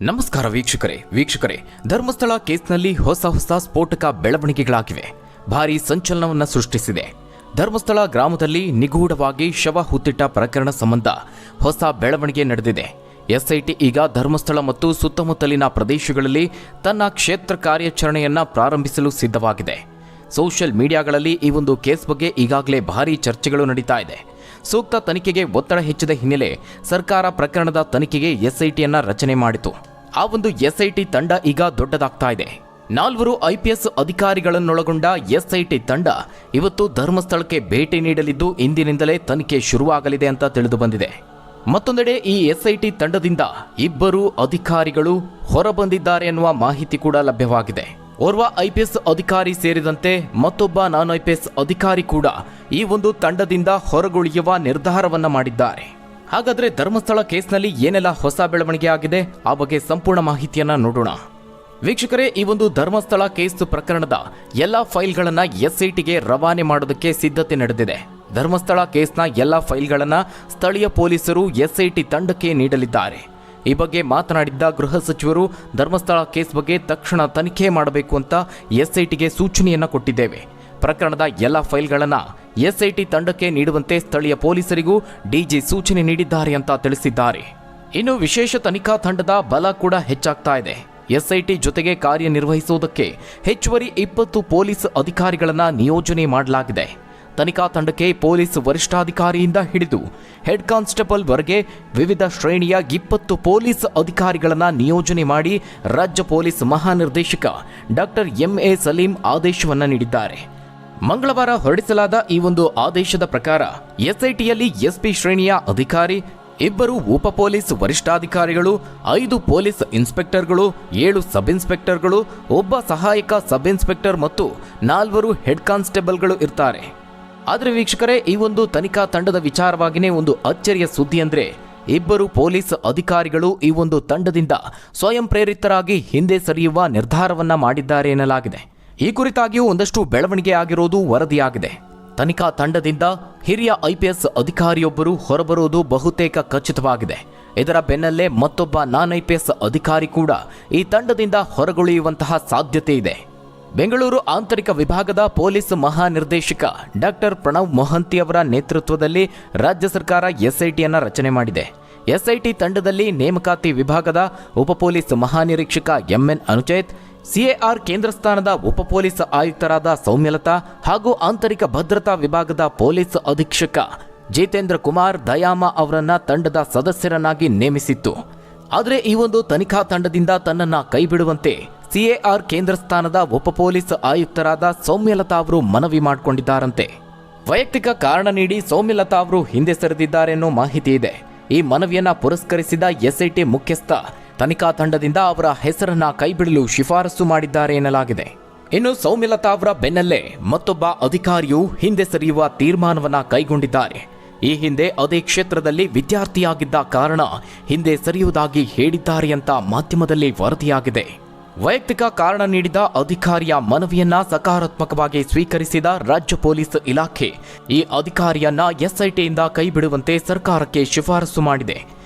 ನಮಸ್ಕಾರ ವೀಕ್ಷಕರೇ ಧರ್ಮಸ್ಥಳ ಕೇಸ್ನಲ್ಲಿ ಹೊಸ ಸ್ಫೋಟಕ ಬೆಳವಣಿಗೆಗಳಾಗಿವೆ. ಭಾರೀ ಸಂಚಲನವನ್ನು ಸೃಷ್ಟಿಸಿದೆ. ಧರ್ಮಸ್ಥಳ ಗ್ರಾಮದಲ್ಲಿ ನಿಗೂಢವಾಗಿ ಶವ ಹುತ್ತಿಟ್ಟ ಪ್ರಕರಣ ಸಂಬಂಧ ಹೊಸ ಬೆಳವಣಿಗೆ ನಡೆದಿದೆ. ಎಸ್ಐಟಿ ಈಗ ಧರ್ಮಸ್ಥಳ ಮತ್ತು ಸುತ್ತಮುತ್ತಲಿನ ಪ್ರದೇಶಗಳಲ್ಲಿ ತನ್ನ ಕ್ಷೇತ್ರ ಕಾರ್ಯಾಚರಣೆಯನ್ನ ಪ್ರಾರಂಭಿಸಲು ಸಿದ್ಧವಾಗಿದೆ. ಸೋಷಿಯಲ್ ಮೀಡಿಯಾಗಳಲ್ಲಿ ಈ ಒಂದು ಕೇಸ್ ಬಗ್ಗೆ ಈಗಾಗಲೇ ಭಾರೀ ಚರ್ಚೆಗಳು ನಡೀತಾ ಇದೆ. ಸೂಕ್ತ ತನಿಖೆಗೆ ಒತ್ತಡ ಹೆಚ್ಚಿದ ಹಿನ್ನೆಲೆ ಸರ್ಕಾರ ಪ್ರಕರಣದ ತನಿಖೆಗೆ ಎಸ್ಐಟಿಯನ್ನ ರಚನೆ ಮಾಡಿತು. ಆ ಒಂದು ಎಸ್ಐಟಿ ತಂಡ ಈಗ ದೊಡ್ಡದಾಗ್ತಾ ಇದೆ. 4 IPS ಅಧಿಕಾರಿಗಳನ್ನೊಳಗೊಂಡ ಎಸ್ಐಟಿ ತಂಡ ಇವತ್ತು ಧರ್ಮಸ್ಥಳಕ್ಕೆ ಭೇಟಿ ನೀಡಲಿದ್ದು ಇಂದಿನಿಂದಲೇ ತನಿಖೆ ಶುರುವಾಗಲಿದೆ ಅಂತ ತಿಳಿದು ಬಂದಿದೆ. ಮತ್ತೊಂದೆಡೆ ಈ ಎಸ್ಐಟಿ ತಂಡದಿಂದ 2 ಅಧಿಕಾರಿಗಳು ಹೊರಬಂದಿದ್ದಾರೆ ಎನ್ನುವ ಮಾಹಿತಿ ಕೂಡ ಲಭ್ಯವಾಗಿದೆ. ಓರ್ವ IPS ಅಧಿಕಾರಿ ಸೇರಿದಂತೆ ಮತ್ತೊಬ್ಬ ನಾನ್ IPS ಅಧಿಕಾರಿ ಕೂಡ ಈ ಒಂದು ತಂಡದಿಂದ ಹೊರಗುಳಿಯುವ ನಿರ್ಧಾರವನ್ನ ಮಾಡಿದ್ದಾರೆ. ಹಾಗಾದ್ರೆ ಧರ್ಮಸ್ಥಳ ಕೇಸ್ನಲ್ಲಿ ಏನೆಲ್ಲ ಹೊಸ ಬೆಳವಣಿಗೆ ಆಗಿದೆ ಆ ಬಗ್ಗೆ ಸಂಪೂರ್ಣ ಮಾಹಿತಿಯನ್ನ ನೋಡೋಣ. ವೀಕ್ಷಕರೇ, ಈ ಒಂದು ಧರ್ಮಸ್ಥಳ ಕೇಸ್ ಪ್ರಕರಣದ ಎಲ್ಲಾ ಫೈಲ್ಗಳನ್ನ ಎಸ್ಐಟಿಗೆ ರವಾನೆ ಮಾಡೋದಕ್ಕೆ ಸಿದ್ಧತೆ ನಡೆದಿದೆ. ಧರ್ಮಸ್ಥಳ ಕೇಸ್ನ ಎಲ್ಲಾ ಫೈಲ್ಗಳನ್ನ ಸ್ಥಳೀಯ ಪೊಲೀಸರು ಎಸ್ಐಟಿ ತಂಡಕ್ಕೆ ನೀಡಲಿದ್ದಾರೆ. ಈ ಬಗ್ಗೆ ಮಾತನಾಡಿದ್ದ ಗೃಹ ಸಚಿವರು ಧರ್ಮಸ್ಥಳ ಕೇಸ್ ಬಗ್ಗೆ ತಕ್ಷಣ ತನಿಖೆ ಮಾಡಬೇಕು ಅಂತ ಎಸ್ಐಟಿಗೆ ಸೂಚನೆಯನ್ನ ಕೊಟ್ಟಿದ್ದೇವೆ. ಪ್ರಕರಣದ ಎಲ್ಲ ಫೈಲ್ಗಳನ್ನು ಎಸ್ಐಟಿ ತಂಡಕ್ಕೆ ನೀಡುವಂತೆ ಸ್ಥಳೀಯ ಪೊಲೀಸರಿಗೂ ಡಿಜಿ ಸೂಚನೆ ನೀಡಿದ್ದಾರೆ ಅಂತ ತಿಳಿಸಿದ್ದಾರೆ. ಇನ್ನು ವಿಶೇಷ ತನಿಖಾ ತಂಡದ ಬಲ ಕೂಡ ಹೆಚ್ಚಾಗ್ತಾ ಇದೆ. ಎಸ್ಐಟಿ ಜೊತೆಗೆ ಕಾರ್ಯನಿರ್ವಹಿಸುವುದಕ್ಕೆ ಹೆಚ್ಚುವರಿ 20 ಪೊಲೀಸ್ ಅಧಿಕಾರಿಗಳನ್ನು ನಿಯೋಜನೆ ಮಾಡಲಾಗಿದೆ. ತನಿಖಾ ತಂಡಕ್ಕೆ ಪೊಲೀಸ್ ವರಿಷ್ಠಾಧಿಕಾರಿಯಿಂದ ಹಿಡಿದು ಹೆಡ್ ಕಾನ್ಸ್ಟೇಬಲ್ ವರೆಗೆ ವಿವಿಧ ಶ್ರೇಣಿಯ 20 ಪೊಲೀಸ್ ಅಧಿಕಾರಿಗಳನ್ನು ನಿಯೋಜನೆ ಮಾಡಿ ರಾಜ್ಯ ಪೊಲೀಸ್ ಮಹಾನಿರ್ದೇಶಕ ಡಾಕ್ಟರ್ MA ಸಲೀಂ ಆದೇಶವನ್ನು ನೀಡಿದ್ದಾರೆ. ಮಂಗಳವಾರ ಹೊರಡಿಸಲಾದ ಈ ಒಂದು ಆದೇಶದ ಪ್ರಕಾರ ಎಸ್ಐಟಿಯಲ್ಲಿ SP ಶ್ರೇಣಿಯ ಅಧಿಕಾರಿ, 2 ಉಪ ಪೊಲೀಸ್ ವರಿಷ್ಠಾಧಿಕಾರಿಗಳು, 5 ಪೊಲೀಸ್ ಇನ್ಸ್ಪೆಕ್ಟರ್ಗಳು, 7 ಸಬ್ ಇನ್ಸ್ಪೆಕ್ಟರ್ಗಳು, 1 ಸಹಾಯಕ ಸಬ್ ಇನ್ಸ್ಪೆಕ್ಟರ್ ಮತ್ತು 4 ಹೆಡ್ ಕಾನ್ಸ್ಟೇಬಲ್ಗಳು ಇರ್ತಾರೆ. ಆದರೆ ವೀಕ್ಷಕರೇ, ಈ ಒಂದು ತನಿಖಾ ತಂಡದ ವಿಚಾರವಾಗಿಯೇ ಒಂದು ಅಚ್ಚರಿಯ ಸುದ್ದಿ ಅಂದ್ರೆ 2 ಪೊಲೀಸ್ ಅಧಿಕಾರಿಗಳು ಈ ಒಂದು ತಂಡದಿಂದ ಸ್ವಯಂ ಪ್ರೇರಿತರಾಗಿ ಹಿಂದೆ ಸರಿಯುವ ನಿರ್ಧಾರವನ್ನ ಮಾಡಿದ್ದಾರೆ ಎನ್ನಲಾಗಿದೆ. ಈ ಕುರಿತಾಗಿಯೂ ಒಂದಷ್ಟು ಬೆಳವಣಿಗೆ ಆಗಿರೋದು ವರದಿಯಾಗಿದೆ. ತನಿಖಾ ತಂಡದಿಂದ ಹಿರಿಯ IPS ಅಧಿಕಾರಿಯೊಬ್ಬರು ಹೊರಬರುವುದು ಬಹುತೇಕ ಖಚಿತವಾಗಿದೆ. ಇದರ ಬೆನ್ನಲ್ಲೇ ಮತ್ತೊಬ್ಬ ನಾನ್ IPS ಅಧಿಕಾರಿ ಕೂಡ ಈ ತಂಡದಿಂದ ಹೊರಗುಳಿಯುವಂತಹ ಸಾಧ್ಯತೆ ಇದೆ. ಬೆಂಗಳೂರು ಆಂತರಿಕ ವಿಭಾಗದ ಪೊಲೀಸ್ ಮಹಾನಿರ್ದೇಶಕ ಡಾಕ್ಟರ್ ಪ್ರಣವ್ ಮೊಹಂತಿ ಅವರ ನೇತೃತ್ವದಲ್ಲಿ ರಾಜ್ಯ ಸರ್ಕಾರ ಎಸ್ಐಟಿಯನ್ನು ರಚನೆ ಮಾಡಿದೆ. ಎಸ್ಐಟಿ ತಂಡದಲ್ಲಿ ನೇಮಕಾತಿ ವಿಭಾಗದ ಉಪ ಪೊಲೀಸ್ ಮಹಾನಿರೀಕ್ಷಕ MN ಅನುಚೇತ್, CAR ಕೇಂದ್ರ ಸ್ಥಾನದ ಉಪ ಪೊಲೀಸ್ ಆಯುಕ್ತರಾದ ಸೌಮ್ಯಲತಾ ಹಾಗೂ ಆಂತರಿಕ ಭದ್ರತಾ ವಿಭಾಗದ ಪೊಲೀಸ್ ಅಧೀಕ್ಷಕ ಜಿತೇಂದ್ರ ಕುಮಾರ್ ದಯಾಮ ಅವರನ್ನ ತಂಡದ ಸದಸ್ಯರನ್ನಾಗಿ ನೇಮಿಸಿತ್ತು. ಆದರೆ ಈ ಒಂದು ತನಿಖಾ ತಂಡದಿಂದ ತನ್ನನ್ನ ಕೈಬಿಡುವಂತೆ CAR ಕೇಂದ್ರ ಸ್ಥಾನದ ಉಪ ಪೊಲೀಸ್ ಆಯುಕ್ತರಾದ ಸೌಮ್ಯಲತಾ ಅವರು ಮನವಿ ಮಾಡಿಕೊಂಡಿದ್ದಾರಂತೆ. ವೈಯಕ್ತಿಕ ಕಾರಣ ನೀಡಿ ಸೌಮ್ಯಲತಾ ಅವರು ಹಿಂದೆ ಸರಿದಿದ್ದಾರೆ ಅನ್ನೋ ಮಾಹಿತಿ ಇದೆ. ಈ ಮನವಿಯನ್ನ ಪುರಸ್ಕರಿಸಿದ ಎಸ್ಐಟಿ ಮುಖ್ಯಸ್ಥ ತನಿಖಾ ತಂಡದಿಂದ ಅವರ ಹೆಸರನ್ನ ಕೈಬಿಡಲು ಶಿಫಾರಸು ಮಾಡಿದ್ದಾರೆ ಎನ್ನಲಾಗಿದೆ. ಇನ್ನು ಸೌಮ್ಯಲತಾ ಅವರ ಬೆನ್ನಲ್ಲೇ ಮತ್ತೊಬ್ಬ ಅಧಿಕಾರಿಯು ಹಿಂದೆ ಸರಿಯುವ ತೀರ್ಮಾನವನ್ನ ಕೈಗೊಂಡಿದ್ದಾರೆ. ಈ ಹಿಂದೆ ಅದೇ ಕ್ಷೇತ್ರದಲ್ಲಿ ವಿದ್ಯಾರ್ಥಿಯಾಗಿದ್ದ ಕಾರಣ ಹಿಂದೆ ಸರಿಯುವುದಾಗಿ ಹೇಳಿದ್ದಾರೆ ಅಂತ ಮಾಧ್ಯಮದಲ್ಲಿ ವರದಿಯಾಗಿದೆ. ವೈಯಕ್ತಿಕ ಕಾರಣ ನೀಡಿದ ಅಧಿಕಾರಿಯ ಮನವಿಯನ್ನ ಸಕಾರಾತ್ಮಕವಾಗಿ ಸ್ವೀಕರಿಸಿದ ರಾಜ್ಯ ಪೊಲೀಸ್ ಇಲಾಖೆ ಈ ಅಧಿಕಾರಿಯನ್ನ ಎಸ್ಐಟಿಯಿಂದ ಕೈಬಿಡುವಂತೆ ಸರ್ಕಾರಕ್ಕೆ ಶಿಫಾರಸು ಮಾಡಿದೆ.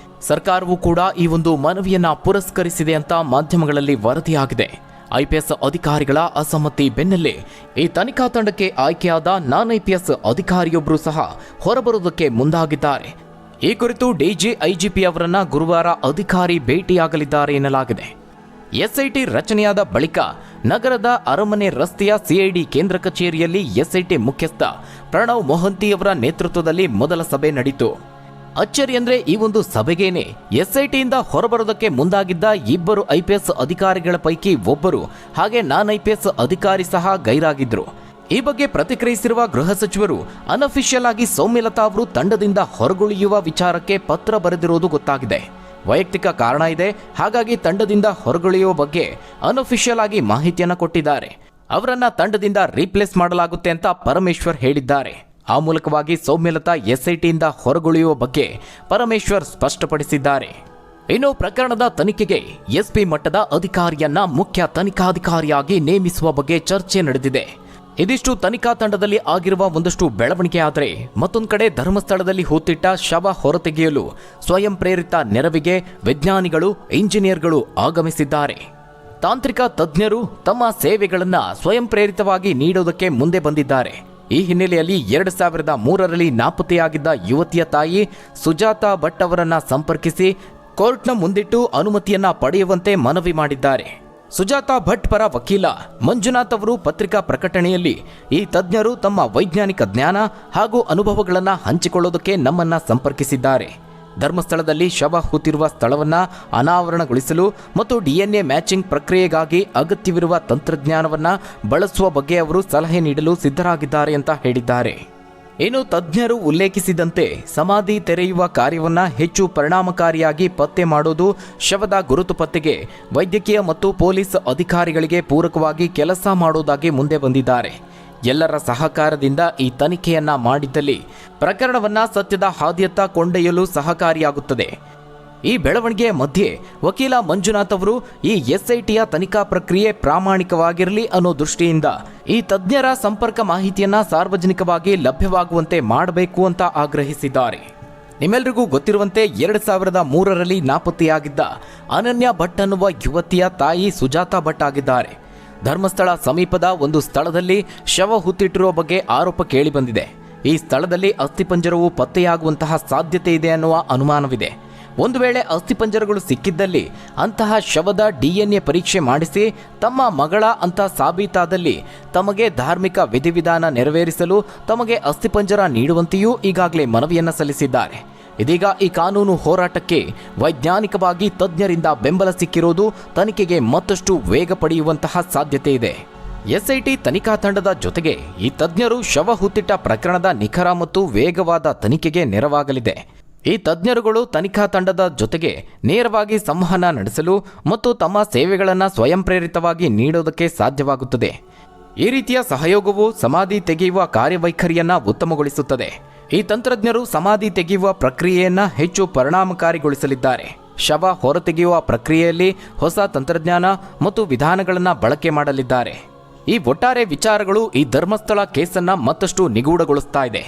ಸರ್ಕಾರವೂ ಕೂಡ ಈ ಒಂದು ಮನವಿಯನ್ನ ಪುರಸ್ಕರಿಸಿದೆ ಅಂತ ಮಾಧ್ಯಮಗಳಲ್ಲಿ ವರದಿಯಾಗಿದೆ. IPS ಅಧಿಕಾರಿಗಳ ಅಸಮ್ಮತಿ ಬೆನ್ನಲ್ಲೇ ಈ ತನಿಖಾ ತಂಡಕ್ಕೆ ಆಯ್ಕೆಯಾದ ನಾನ್ IPS ಅಧಿಕಾರಿಯೊಬ್ಬರು ಸಹ ಹೊರಬರುವುದಕ್ಕೆ ಮುಂದಾಗಿದ್ದಾರೆ. ಈ ಕುರಿತು DG IGP ಅವರನ್ನ ಗುರುವಾರ ಅಧಿಕಾರಿ ಭೇಟಿಯಾಗಲಿದ್ದಾರೆ ಎನ್ನಲಾಗಿದೆ. ಎಸ್ಐಟಿ ರಚನೆಯಾದ ಬಳಿಕ ನಗರದ ಅರಮನೆ ರಸ್ತೆಯ CID ಕೇಂದ್ರ ಕಚೇರಿಯಲ್ಲಿ ಎಸ್ಐಟಿ ಮುಖ್ಯಸ್ಥ ಪ್ರಣವ್ ಮೊಹಂತಿ ಅವರ ನೇತೃತ್ವದಲ್ಲಿ ಮೊದಲ ಸಭೆ ನಡೆಯಿತು. ಅಚ್ಚರಿ ಅಂದ್ರೆ ಈ ಒಂದು ಸಭೆಗೇನೆ ಎಸ್ಐಟಿಯಿಂದ ಹೊರಬರೋದಕ್ಕೆ ಮುಂದಾಗಿದ್ದ 2 IPS ಅಧಿಕಾರಿಗಳ ಪೈಕಿ ಒಬ್ಬರು ಹಾಗೆ ನಾನ್ IPS ಅಧಿಕಾರಿ ಸಹ ಗೈರಾಗಿದ್ರು. ಈ ಬಗ್ಗೆ ಪ್ರತಿಕ್ರಿಯಿಸಿರುವ ಗೃಹ ಸಚಿವರು ಅನ್ಅಫಿಷಿಯಲ್ ಆಗಿ ಸೌಮ್ಯಲತಾ ಅವರು ತಂಡದಿಂದ ಹೊರಗುಳಿಯುವ ವಿಚಾರಕ್ಕೆ ಪತ್ರ ಬರೆದಿರುವುದು ಗೊತ್ತಾಗಿದೆ. ವೈಯಕ್ತಿಕ ಕಾರಣ ಇದೆ, ಹಾಗಾಗಿ ತಂಡದಿಂದ ಹೊರಗುಳಿಯುವ ಬಗ್ಗೆ ಅನ್ಅಫಿಷಿಯಲ್ ಆಗಿ ಮಾಹಿತಿಯನ್ನು ಕೊಟ್ಟಿದ್ದಾರೆ. ಅವರನ್ನ ತಂಡದಿಂದ ರೀಪ್ಲೇಸ್ ಮಾಡಲಾಗುತ್ತೆ ಅಂತ ಪರಮೇಶ್ವರ್ ಹೇಳಿದ್ದಾರೆ. ಆ ಮೂಲಕವಾಗಿ ಸೌಮ್ಯಲತಾ ಎಸ್ಐಟಿಯಿಂದ ಹೊರಗುಳಿಯುವ ಬಗ್ಗೆ ಪರಮೇಶ್ವರ್ ಸ್ಪಷ್ಟಪಡಿಸಿದ್ದಾರೆ. ಇನ್ನು ಪ್ರಕರಣದ ತನಿಖೆಗೆ SP ಮಟ್ಟದ ಅಧಿಕಾರಿಯನ್ನ ಮುಖ್ಯ ತನಿಖಾಧಿಕಾರಿಯಾಗಿ ನೇಮಿಸುವ ಬಗ್ಗೆ ಚರ್ಚೆ ನಡೆದಿದೆ. ಇದಿಷ್ಟು ತನಿಖಾ ತಂಡದಲ್ಲಿ ಆಗಿರುವ ಒಂದಷ್ಟು ಬೆಳವಣಿಗೆ ಆದರೆ ಮತ್ತೊಂದು ಕಡೆ ಧರ್ಮಸ್ಥಳದಲ್ಲಿ ಹೂತಿಟ್ಟ ಶವ ಹೊರತೆಗೆಯಲು ಸ್ವಯಂ ಪ್ರೇರಿತ ನೆರವಿಗೆ ವಿಜ್ಞಾನಿಗಳು ಇಂಜಿನಿಯರ್ಗಳು ಆಗಮಿಸಿದ್ದಾರೆ. ತಾಂತ್ರಿಕ ತಜ್ಞರು ತಮ್ಮ ಸೇವೆಗಳನ್ನು ಸ್ವಯಂ ಪ್ರೇರಿತವಾಗಿ ನೀಡೋದಕ್ಕೆ ಮುಂದೆ ಬಂದಿದ್ದಾರೆ. ಈ ಹಿನ್ನೆಲೆಯಲ್ಲಿ 2003ರಲ್ಲಿ ನಾಪತ್ತೆಯಾಗಿದ್ದ ಯುವತಿಯ ತಾಯಿ ಸುಜಾತಾ ಭಟ್ ಅವರನ್ನ ಸಂಪರ್ಕಿಸಿ ಕೋರ್ಟ್ನ ಮುಂದಿಟ್ಟು ಅನುಮತಿಯನ್ನ ಪಡೆಯುವಂತೆ ಮನವಿ ಮಾಡಿದ್ದಾರೆ. ಸುಜಾತಾ ಭಟ್ ಪರ ವಕೀಲ ಮಂಜುನಾಥ್ ಅವರು ಪತ್ರಿಕಾ ಪ್ರಕಟಣೆಯಲ್ಲಿ ಈ ತಜ್ಞರು ತಮ್ಮ ವೈಜ್ಞಾನಿಕ ಜ್ಞಾನ ಹಾಗೂ ಅನುಭವಗಳನ್ನು ಹಂಚಿಕೊಳ್ಳೋದಕ್ಕೆ ನಮ್ಮನ್ನ ಸಂಪರ್ಕಿಸಿದ್ದಾರೆ. ಧರ್ಮಸ್ಥಳದಲ್ಲಿ ಶವ ಹೂತಿರುವ ಸ್ಥಳವನ್ನ ಅನಾವರಣಗೊಳಿಸಲು ಮತ್ತು DNA ಮ್ಯಾಚಿಂಗ್ ಪ್ರಕ್ರಿಯೆಗಾಗಿ ಅಗತ್ಯವಿರುವ ತಂತ್ರಜ್ಞಾನವನ್ನ ಬಳಸುವ ಬಗ್ಗೆ ಅವರು ಸಲಹೆ ನೀಡಲು ಸಿದ್ಧರಾಗಿದ್ದಾರೆ ಅಂತ ಹೇಳಿದ್ದಾರೆ. ಇನ್ನು ತಜ್ಞರು ಉಲ್ಲೇಖಿಸಿದಂತೆ ಸಮಾಧಿ ತೆರೆಯುವ ಕಾರ್ಯವನ್ನ ಹೆಚ್ಚು ಪರಿಣಾಮಕಾರಿಯಾಗಿ ಪತ್ತೆ ಮಾಡೋದು ಶವದ ಗುರುತು ಪತ್ತೆಗೆ ವೈದ್ಯಕೀಯ ಮತ್ತು ಪೊಲೀಸ್ ಅಧಿಕಾರಿಗಳಿಗೆ ಪೂರಕವಾಗಿ ಕೆಲಸ ಮಾಡೋದಾಗಿ ಮುಂದೆ ಬಂದಿದ್ದಾರೆ. ಎಲ್ಲರ ಸಹಕಾರದಿಂದ ಈ ತನಿಖೆಯನ್ನ ಮಾಡಿದ್ದಲ್ಲಿ ಪ್ರಕರಣವನ್ನ ಸತ್ಯದ ಹಾದಿಯತ್ತ ಕೊಂಡೊಯ್ಯಲು ಸಹಕಾರಿಯಾಗುತ್ತದೆ. ಈ ಬೆಳವಣಿಗೆಯ ಮಧ್ಯೆ ವಕೀಲ ಮಂಜುನಾಥ್ ಅವರು ಈ SITಯ ತನಿಖಾ ಪ್ರಕ್ರಿಯೆ ಪ್ರಾಮಾಣಿಕವಾಗಿರಲಿ ಅನ್ನೋ ದೃಷ್ಟಿಯಿಂದ ಈ ತಜ್ಞರ ಸಂಪರ್ಕ ಮಾಹಿತಿಯನ್ನ ಸಾರ್ವಜನಿಕವಾಗಿ ಲಭ್ಯವಾಗುವಂತೆ ಮಾಡಬೇಕು ಅಂತ ಆಗ್ರಹಿಸಿದ್ದಾರೆ. ನಿಮ್ಮೆಲ್ಲರಿಗೂ ಗೊತ್ತಿರುವಂತೆ 2003ರಲ್ಲಿ ನಾಪತ್ತೆಯಾಗಿದ್ದ ಅನನ್ಯ ಭಟ್ ಅನ್ನುವ ಯುವತಿಯ ತಾಯಿ ಸುಜಾತಾ ಭಟ್ ಆಗಿದ್ದಾರೆ. ಧರ್ಮಸ್ಥಳ ಸಮೀಪದ ಒಂದು ಸ್ಥಳದಲ್ಲಿ ಶವ ಹೂತಿಟ್ಟಿರುವ ಬಗ್ಗೆ ಆರೋಪ ಕೇಳಿಬಂದಿದೆ. ಈ ಸ್ಥಳದಲ್ಲಿ ಅಸ್ಥಿಪಂಜರವು ಪತ್ತೆಯಾಗುವಂತಹ ಸಾಧ್ಯತೆ ಇದೆ ಅನ್ನುವ ಅನುಮಾನವಿದೆ. ಒಂದು ವೇಳೆ ಅಸ್ಥಿಪಂಜರಗಳು ಸಿಕ್ಕಿದ್ದಲ್ಲಿ ಅಂತಹ ಶವದ DNA ಪರೀಕ್ಷೆ ಮಾಡಿಸಿ ತಮ್ಮ ಮಗಳ ಅಂತ ಸಾಬೀತಾದಲ್ಲಿ ತಮಗೆ ಧಾರ್ಮಿಕ ವಿಧಿವಿಧಾನ ನೆರವೇರಿಸಲು ತಮಗೆ ಅಸ್ಥಿಪಂಜರ ನೀಡುವಂತೆಯೂ ಈಗಾಗಲೇ ಮನವಿಯನ್ನ ಸಲ್ಲಿಸಿದ್ದಾರೆ. ಇದೀಗ ಈ ಕಾನೂನು ಹೋರಾಟಕ್ಕೆ ವೈಜ್ಞಾನಿಕವಾಗಿ ತಜ್ಞರಿಂದ ಬೆಂಬಲ ಸಿಕ್ಕಿರೋದು ತನಿಖೆಗೆ ಮತ್ತಷ್ಟು ವೇಗ ಪಡೆಯುವಂತಹ ಸಾಧ್ಯತೆ ಇದೆ. SIT ತನಿಖಾ ತಂಡದ ಜೊತೆಗೆ ಈ ತಜ್ಞರು ಶವ ಹೂತಿಟ್ಟ ಪ್ರಕರಣದ ನಿಖರ ಮತ್ತು ವೇಗವಾದ ತನಿಖೆಗೆ ನೆರವಾಗಲಿದೆ. ಈ ತಜ್ಞರುಗಳು ತನಿಖಾ ತಂಡದ ಜೊತೆಗೆ ನೇರವಾಗಿ ಸಂವಹನ ನಡೆಸಲು ಮತ್ತು ತಮ್ಮ ಸೇವೆಗಳನ್ನು ಸ್ವಯಂ ಪ್ರೇರಿತವಾಗಿ ನೀಡೋದಕ್ಕೆ ಸಾಧ್ಯವಾಗುತ್ತದೆ. ಈ ರೀತಿಯ ಸಹಯೋಗವು ಸಮಾಧಿ ತೆಗೆಯುವ ಕಾರ್ಯವೈಖರಿಯನ್ನ ಉತ್ತಮಗೊಳಿಸುತ್ತದೆ. ಈ ತಂತ್ರಜ್ಞರು ಸಮಾಧಿ ತೆಗೆಯುವ ಪ್ರಕ್ರಿಯೆಯನ್ನ ಹೆಚ್ಚು ಪರಿಣಾಮಕಾರಿಗೊಳಿಸಲಿದ್ದಾರೆ. ಶವ ಹೊರತೆಗೆಯುವ ಪ್ರಕ್ರಿಯೆಯಲ್ಲಿ ಹೊಸ ತಂತ್ರಜ್ಞಾನ ಮತ್ತು ವಿಧಾನಗಳನ್ನು ಬಳಕೆ ಮಾಡಲಿದ್ದಾರೆ. ಈ ಒಟ್ಟಾರೆ ವಿಚಾರಗಳು ಈ ಧರ್ಮಸ್ಥಳ ಕೇಸನ್ನ ಮತ್ತಷ್ಟು ನಿಗೂಢಗೊಳಿಸ್ತಾ ಇದೆ.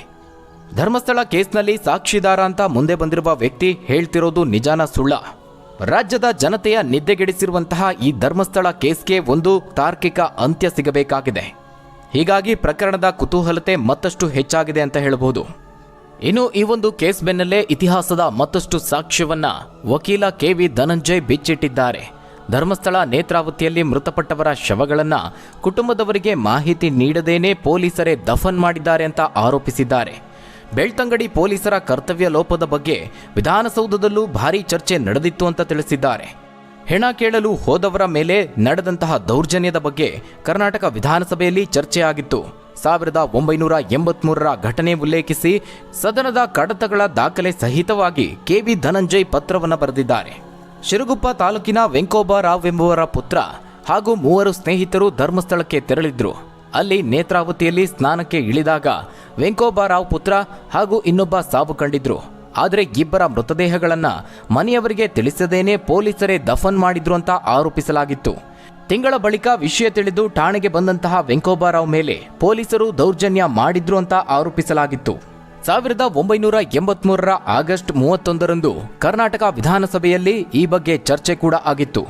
ಧರ್ಮಸ್ಥಳ ಕೇಸ್ನಲ್ಲಿ ಸಾಕ್ಷಿದಾರ ಅಂತ ಮುಂದೆ ಬಂದಿರುವ ವ್ಯಕ್ತಿ ಹೇಳ್ತಿರೋದು ನಿಜಾನ ಸುಳ್ಳ? ರಾಜ್ಯದ ಜನತೆಯ ನಿದ್ದೆಗೆಡಿಸಿರುವಂತಹ ಈ ಧರ್ಮಸ್ಥಳ ಕೇಸ್ಗೆ ಒಂದು ತಾರ್ಕಿಕ ಅಂತ್ಯ ಸಿಗಬೇಕಾಗಿದೆ. ಹೀಗಾಗಿ ಪ್ರಕರಣದ ಕುತೂಹಲತೆ ಮತ್ತಷ್ಟು ಹೆಚ್ಚಾಗಿದೆ ಅಂತ ಹೇಳಬಹುದು. ಇನ್ನು ಈ ಒಂದು ಕೇಸ್ ಬೆನ್ನಲ್ಲೇ ಇತಿಹಾಸದ ಮತ್ತಷ್ಟು ಸಾಕ್ಷ್ಯವನ್ನ ವಕೀಲ KV ಧನಂಜಯ್ ಬಿಚ್ಚಿಟ್ಟಿದ್ದಾರೆ. ಧರ್ಮಸ್ಥಳ ನೇತ್ರಾವತಿಯಲ್ಲಿ ಮೃತಪಟ್ಟವರ ಶವಗಳನ್ನ ಕುಟುಂಬದವರಿಗೆ ಮಾಹಿತಿ ನೀಡದೇನೆ ಪೊಲೀಸರೇ ದಫನ್ ಮಾಡಿದ್ದಾರೆ ಅಂತ ಆರೋಪಿಸಿದ್ದಾರೆ. ಬೆಳ್ತಂಗಡಿ ಪೊಲೀಸರ ಕರ್ತವ್ಯ ಲೋಪದ ಬಗ್ಗೆ ವಿಧಾನಸೌಧದಲ್ಲೂ ಭಾರೀ ಚರ್ಚೆ ನಡೆದಿತ್ತು ಅಂತ ತಿಳಿಸಿದ್ದಾರೆ. ಹೆಣ ಕೇಳಲು ಹೋದವರ ಮೇಲೆ ನಡೆದಂತಹ ದೌರ್ಜನ್ಯದ ಬಗ್ಗೆ ಕರ್ನಾಟಕ ವಿಧಾನಸಭೆಯಲ್ಲಿ ಚರ್ಚೆಯಾಗಿತ್ತು. 1983ರ ಘಟನೆ ಉಲ್ಲೇಖಿಸಿ ಸದನದ ಕಡತಗಳ ದಾಖಲೆ ಸಹಿತವಾಗಿ KV ಧನಂಜಯ್ ಪತ್ರವನ್ನು ಬರೆದಿದ್ದಾರೆ. ಶಿರಗುಪ್ಪ ತಾಲೂಕಿನ ವೆಂಕೋಬ ರಾವ್ ಎಂಬುವರ ಪುತ್ರ ಹಾಗೂ 3 ಸ್ನೇಹಿತರು ಧರ್ಮಸ್ಥಳಕ್ಕೆ ತೆರಳಿದ್ರು. ಅಲ್ಲಿ ನೇತ್ರಾವತಿಯಲ್ಲಿ ಸ್ನಾನಕ್ಕೆ ಇಳಿದಾಗ ವೆಂಕೋಬ ರಾವ್ ಪುತ್ರ ಹಾಗೂ ಇನ್ನೊಬ್ಬ ಸಾವು ಕಂಡಿದ್ರು. ಆದರೆ ಇಬ್ಬರ ಮೃತದೇಹಗಳನ್ನ ಮನೆಯವರಿಗೆ ತಿಳಿಸದೇನೆ ಪೊಲೀಸರೇ ದಫನ್ ಮಾಡಿದ್ರು ಅಂತ ಆರೋಪಿಸಲಾಗಿತ್ತು. ತಿಂಗಳ ಬಳಿಕ ವಿಷಯ ತಿಳಿದು ಠಾಣೆಗೆ ಬಂದಂತಹ ವೆಂಕೋಬ ರಾವ್ ಮೇಲೆ ಪೊಲೀಸರು ದೌರ್ಜನ್ಯ ಮಾಡಿದ್ರು ಅಂತ ಆರೋಪಿಸಲಾಗಿತ್ತು. 1983ರ ಆಗಸ್ಟ್ 31ರಂದು ಕರ್ನಾಟಕ ವಿಧಾನಸಭೆಯಲ್ಲಿ ಈ ಬಗ್ಗೆ ಚರ್ಚೆ ಕೂಡ ಆಗಿತ್ತು.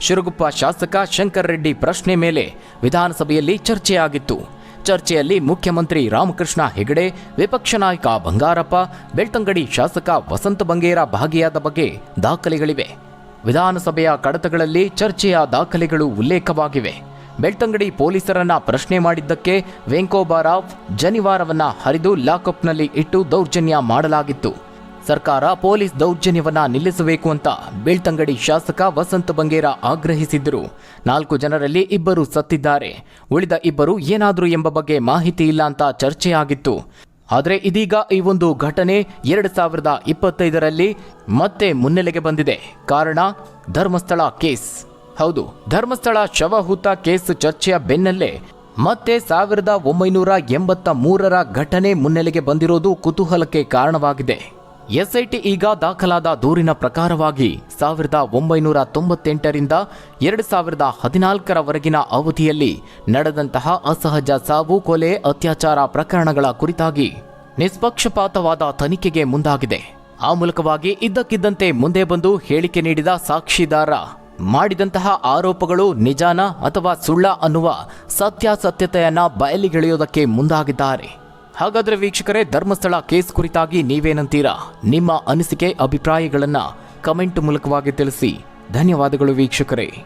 ಶಿರಗುಪ್ಪ ಶಾಸಕ ಶಂಕರ್ ರೆಡ್ಡಿ ಪ್ರಶ್ನೆ ಮೇಲೆ ವಿಧಾನಸಭೆಯಲ್ಲಿ ಚರ್ಚೆಯಾಗಿತ್ತು. ಚರ್ಚೆಯಲ್ಲಿ ಮುಖ್ಯಮಂತ್ರಿ ರಾಮಕೃಷ್ಣ ಹೆಗಡೆ, ವಿಪಕ್ಷ ನಾಯಕ ಬಂಗಾರಪ್ಪ, ಬೆಳ್ತಂಗಡಿ ಶಾಸಕ ವಸಂತ ಬಂಗೇರ ಭಾಗಿಯಾದ ಬಗ್ಗೆ ದಾಖಲೆಗಳಿವೆ. ವಿಧಾನಸಭೆಯ ಕಡತಗಳಲ್ಲಿ ಚರ್ಚೆಯ ದಾಖಲೆಗಳು ಉಲ್ಲೇಖವಾಗಿವೆ. ಬೆಳ್ತಂಗಡಿ ಪೊಲೀಸರನ್ನ ಪ್ರಶ್ನೆ ಮಾಡಿದ್ದಕ್ಕೆ ವೆಂಕೋಬ ರಾವ್ ಜನಿವಾರವನ್ನ ಹರಿದು ಲಾಕಪ್ನಲ್ಲಿ ಇಟ್ಟು ದೌರ್ಜನ್ಯ ಮಾಡಲಾಗಿತ್ತು. ಸರ್ಕಾರ ಪೊಲೀಸ್ ದೌರ್ಜನ್ಯವನ್ನ ನಿಲ್ಲಿಸಬೇಕು ಅಂತ ಬೆಳ್ತಂಗಡಿ ಶಾಸಕ ವಸಂತ ಬಂಗೇರ ಆಗ್ರಹಿಸಿದ್ದರು. 4 ಜನರಲ್ಲಿ 2 ಸತ್ತಿದ್ದಾರೆ, ಉಳಿದ 2 ಏನಾದ್ರು ಎಂಬ ಬಗ್ಗೆ ಮಾಹಿತಿ ಇಲ್ಲ ಅಂತ ಚರ್ಚೆಯಾಗಿತ್ತು. ಆದರೆ ಇದೀಗ ಈ ಒಂದು ಘಟನೆ 2025ರಲ್ಲಿ ಮತ್ತೆ ಮುನ್ನೆಲೆಗೆ ಬಂದಿದೆ. ಕಾರಣ ಧರ್ಮಸ್ಥಳ ಕೇಸ್. ಹೌದು, ಧರ್ಮಸ್ಥಳ ಶವಹೂತ ಕೇಸ್ ಚರ್ಚೆಯ ಬೆನ್ನಲ್ಲೇ ಮತ್ತೆ 1983ರ ಘಟನೆ ಮುನ್ನೆಲೆಗೆ ಬಂದಿರೋದು ಕುತೂಹಲಕ್ಕೆ ಕಾರಣವಾಗಿದೆ. ಎಸ್ಐಟಿ ಈಗ ದಾಖಲಾದ ದೂರಿನ ಪ್ರಕಾರವಾಗಿ 1998ರಿಂದ 2014ರವರೆಗಿನ ಅವಧಿಯಲ್ಲಿ ನಡೆದಂತಹ ಅಸಹಜ ಸಾವು, ಕೊಲೆ, ಅತ್ಯಾಚಾರ ಪ್ರಕರಣಗಳ ಕುರಿತಾಗಿ ನಿಷ್ಪಕ್ಷಪಾತವಾದ ತನಿಖೆಗೆ ಮುಂದಾಗಿದೆ. ಆ ಮೂಲಕವಾಗಿ ಇದ್ದಕ್ಕಿದ್ದಂತೆ ಮುಂದೆ ಬಂದು ಹೇಳಿಕೆ ನೀಡಿದ ಸಾಕ್ಷಿದಾರ ಮಾಡಿದಂತಹ ಆರೋಪಗಳು ನಿಜಾನ ಅಥವಾ ಸುಳ್ಳ ಅನ್ನುವ ಸತ್ಯಾಸತ್ಯತೆಯನ್ನ ಬಯಲಿಗೆಳೆಯೋದಕ್ಕೆ ಮುಂದಾಗಿದ್ದಾರೆ. ಹಾಗಾದ್ರೆ ವೀಕ್ಷಕರೇ, ಧರ್ಮಸ್ಥಳ ಕೇಸ್ ಕುರಿತಾಗಿ ನೀವೇನಂತೀರಾ? ನಿಮ್ಮ ಅನಿಸಿಕೆ, ಅಭಿಪ್ರಾಯಗಳನ್ನ ಕಮೆಂಟ್ ಮೂಲಕವಾಗಿ ತಿಳಿಸಿ. ಧನ್ಯವಾದಗಳು ವೀಕ್ಷಕರೇ.